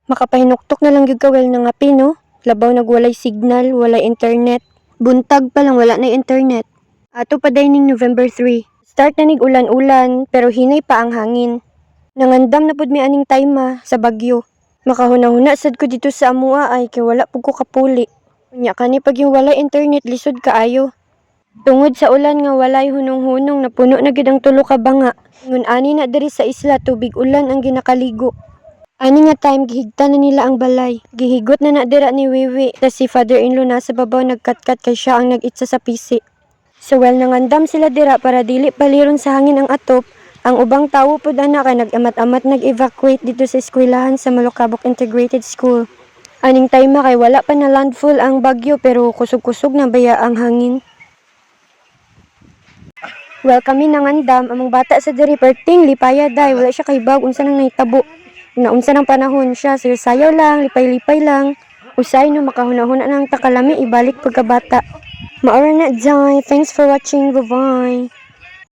Makapahinuktok na lang gyud ka well na nga pino. Labaw nagwalay signal, walay internet. Buntag pa lang wala na internet. Ato pa dining November 3. Start na nig ulan-ulan pero hinay pa ang hangin. Nangandam na pud mi aning tayma sa bagyo. Makahuna-huna sad ko dito sa amua ay kay wala pud ko kapuli. Unya kani pag yung walay internet lisod kaayo. Tungod sa ulan nga walay hunong-hunong napuno na gid ang tulo ka banga. Ngun ani na diri sa isla tubig ulan ang ginakaligo. Ani nga time gihigta na nila ang balay. Gihigot na dira ni Wiwi ta si father-in-law na sa babaw nagkatkat kay siya ang nag-itsa sa pisi. So well nangandam sila dira para dili paliron sa hangin ang atop. Ang ubang tawo pud ana kay nag-amat-amat nag-evacuate dito sa eskwelahan sa Malukabok Integrated School. Aning tayma kay wala pa na landfall ang bagyo pero kusog-kusog na baya ang hangin. Well, kami nangandam, among bata sa diri perting lipaya day, wala siya kaibag unsa nang nahitabo. Naunsa ng panahon siya, sayaw lang, lipay-lipay lang. Usay no makahuna-huna nang takalami ibalik pagkabata. Maura na day. Thanks for watching. Bye-bye.